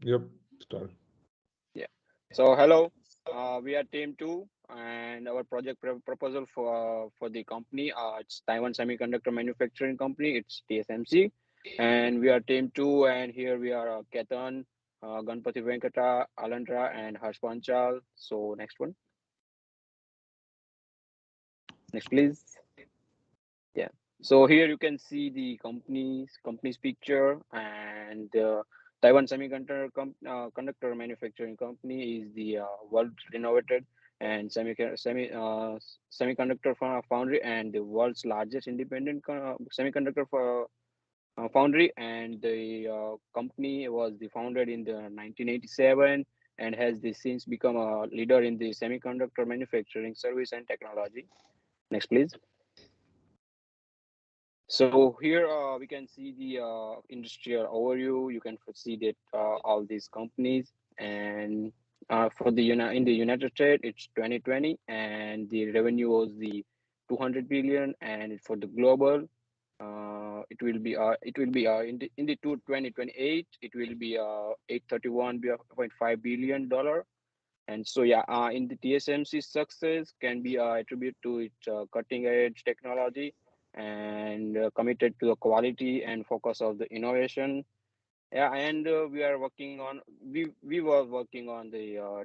Yep, start. Yeah. So hello, we are team two, and our project proposal for the company, it's Taiwan Semiconductor Manufacturing Company. It's TSMC, and we are team two, and here we are Ketan, Ganpati Venkata, Alandra, and Harsh Panchal. So next one, next please. Yeah. So here you can see the company's picture, and Taiwan Conductor Manufacturing Company is the world renowned and semiconductor foundry and the world's largest independent semiconductor foundry. And the company was founded in the 1987 and has since become a leader in the semiconductor manufacturing service and technology. Next, please. So here we can see the industrial overview. You can see that all these companies, and for the in the United States, it's 2020, and the revenue was the 200 billion, and for the global, it will be in the 2028, it will be 831.5 billion dollar. And so yeah, in the TSMC's success can be attributed to its cutting edge technology and committed to the quality and focus of the innovation. Yeah, and we were working on the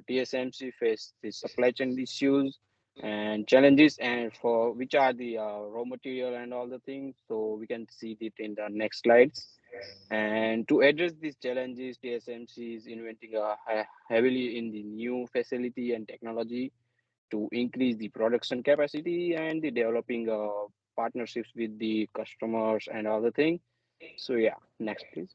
TSMC face the supply chain issues and challenges, and for which are the raw material and all the things. So we can see it in the next slides. And to address these challenges, TSMC is inventing heavily in the new facility and technology to increase the production capacity and the developing partnerships with the customers and other things. So yeah, next please.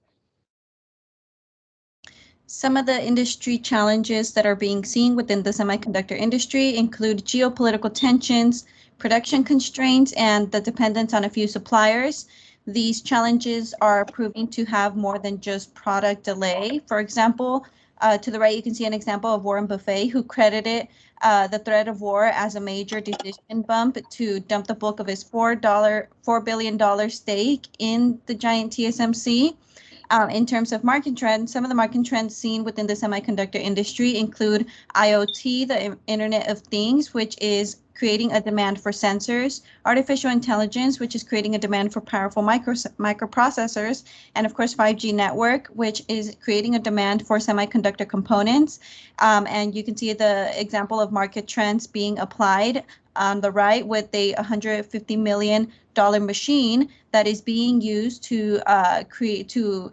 Some of the industry challenges that are being seen within the semiconductor industry include geopolitical tensions, production constraints, and the dependence on a few suppliers. These challenges are proving to have more than just product delay. For example, to the right, you can see an example of Warren Buffett, who credited the threat of war as a major decision bump to dump the bulk of his $4 billion stake in the giant TSMC. In terms of market trends, some of the market trends seen within the semiconductor industry include IoT, the Internet of Things, which is creating a demand for sensors, artificial intelligence, which is creating a demand for powerful microprocessors, and of course 5G network, which is creating a demand for semiconductor components. And you can see the example of market trends being applied on the right with a $150 million machine that is being used to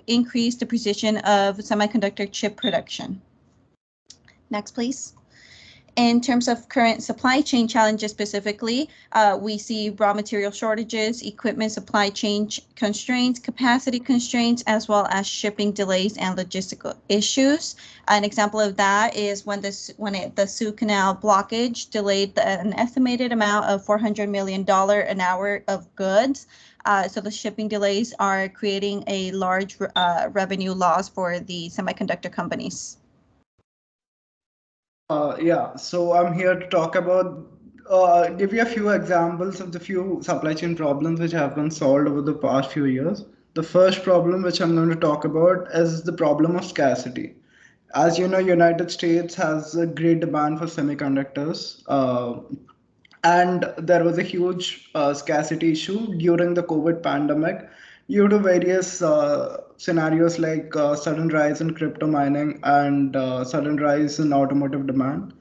increase the precision of semiconductor chip production. Next, please. In terms of current supply chain challenges specifically, we see raw material shortages, equipment supply chain constraints, capacity constraints, as well as shipping delays and logistical issues. An example of that is when the Suez Canal blockage delayed an estimated amount of $400 million an hour of goods. So the shipping delays are creating a large revenue loss for the semiconductor companies. Yeah, so I'm here to talk about, give you a few examples of the few supply chain problems which have been solved over the past few years. The first problem which I'm going to talk about is the problem of scarcity. As you know, United States has a great demand for semiconductors, and there was a huge scarcity issue during the COVID pandemic due to various scenarios like sudden rise in crypto mining and sudden rise in automotive demand.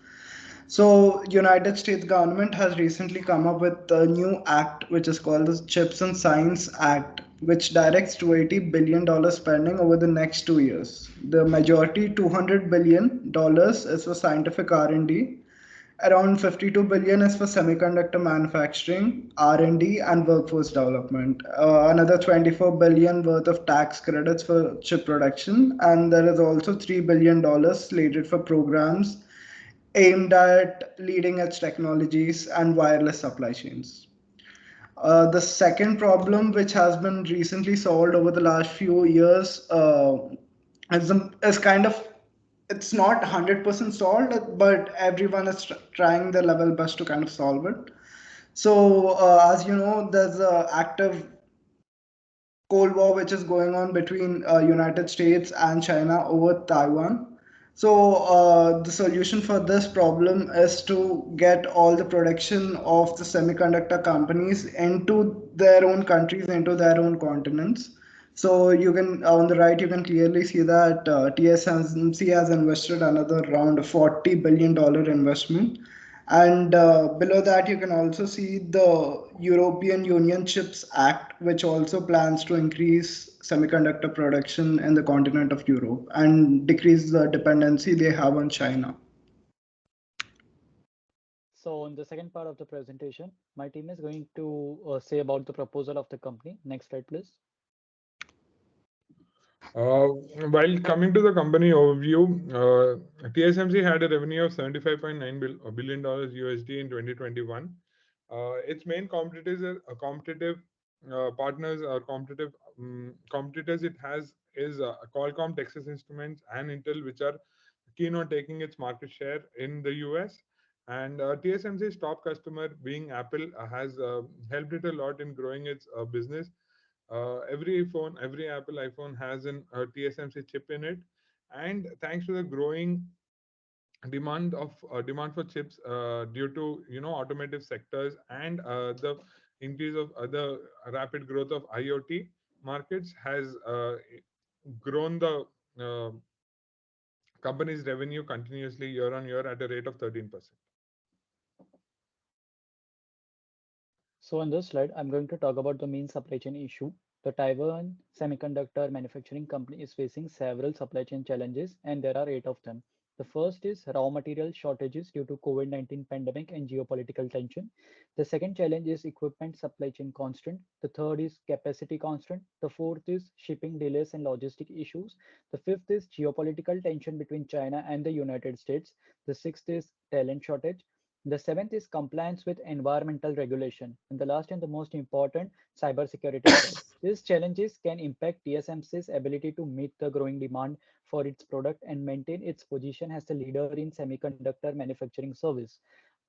So, United States government has recently come up with a new act which is called the Chips and Science Act, which directs $280 billion spending over the next 2 years. The majority, $200 billion, is for scientific R&D. Around 52 billion is for semiconductor manufacturing, R&D, and workforce development. Another 24 billion worth of tax credits for chip production, and there is also $3 billion slated for programs aimed at leading edge technologies and wireless supply chains. The second problem, which has been recently solved over the last few years, is kind of, it's not 100% solved, but everyone is trying their level best to kind of solve it. So, as you know, there's a active Cold War which is going on between United States and China over Taiwan. So the solution for this problem is to get all the production of the semiconductor companies into their own countries, into their own continents. So you can on the right you can clearly see that TSMC has invested another around $40 billion investment, and below that, you can also see the European Union Chips Act, which also plans to increase semiconductor production in the continent of Europe and decrease the dependency they have on China. So in the second part of the presentation, my team is going to say about the proposal of the company. Next slide, please. Uh, while coming to the company overview, TSMC had a revenue of $75.9 billion USD in 2021. Its main competitors are competitive partners or competitors it has is Qualcomm, Texas Instruments, and Intel, which are keen on taking its market share in the US. And TSMC's top customer, being Apple, has helped it a lot in growing its business. Every Apple iPhone has an TSMC chip in it, and thanks to the growing demand for chips due to automotive sectors and the increase of other rapid growth of IoT markets has grown the uh, company's revenue continuously year on year at a rate of 13%. So on this slide, I'm going to talk about the main supply chain issue. The Taiwan Semiconductor Manufacturing Company is facing several supply chain challenges, and there are 8 of them. The first is raw material shortages due to COVID-19 pandemic and geopolitical tension. The second challenge is equipment supply chain constraint. The third is capacity constraint. The fourth is shipping delays and logistic issues. The fifth is geopolitical tension between China and the United States. The sixth is talent shortage. The seventh is compliance with environmental regulation. And the last and the most important, cybersecurity threat. These challenges can impact TSMC's ability to meet the growing demand for its product and maintain its position as a leader in semiconductor manufacturing service.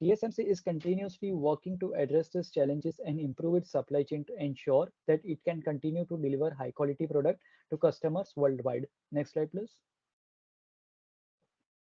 TSMC is continuously working to address these challenges and improve its supply chain to ensure that it can continue to deliver high quality product to customers worldwide. Next slide, please.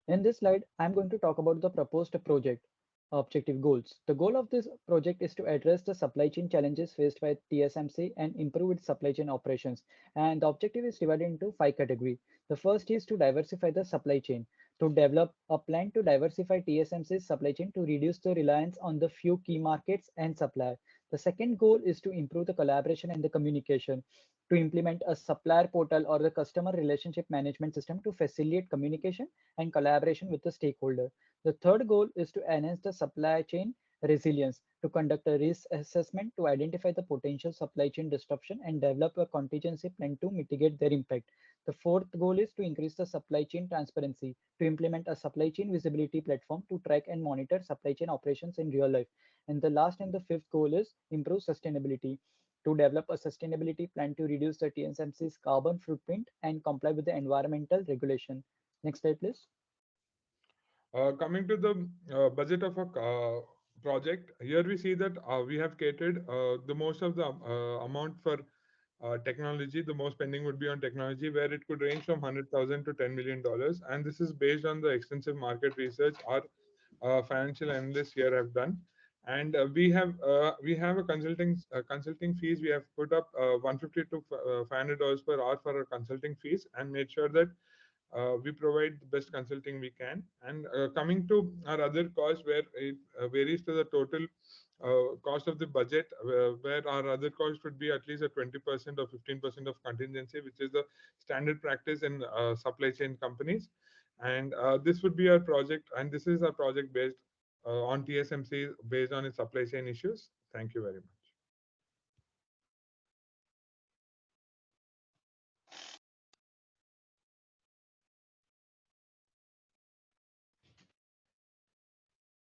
In this slide, I'm going to talk about the proposed project objective goals. The goal of this project is to address the supply chain challenges faced by TSMC and improve its supply chain operations. And the objective is divided into 5 categories. The first is to diversify the supply chain, to develop a plan to diversify TSMC's supply chain to reduce the reliance on the few key markets and supply. The second goal is to improve the collaboration and the communication, to implement a supplier portal or the customer relationship management system to facilitate communication and collaboration with the stakeholder. The third goal is to enhance the supply chain resilience, to conduct a risk assessment to identify the potential supply chain disruption and develop a contingency plan to mitigate their impact. The fourth goal is to increase the supply chain transparency, to implement a supply chain visibility platform to track and monitor supply chain operations in real life. And the last and the fifth goal is improve sustainability, to develop a sustainability plan to reduce the TSMC's carbon footprint and comply with the environmental regulation. Next slide, please. Coming to the budget of a project, here we see that we have catered the most of the amount for technology. The most spending would be on technology, where it could range from 100,000 to $10 million, and this is based on the extensive market research our financial analysts here have done. And we have a consulting fees. We have put up 150 to $500 per hour for our consulting fees, and made sure that we provide the best consulting we can. And coming to our other costs, where it varies to the total cost of the budget, where our other cost would be at least a 20% or 15% of contingency, which is the standard practice in supply chain companies. And this would be our project, and this is our project based on TSMC, based on its supply chain issues. Thank you very much.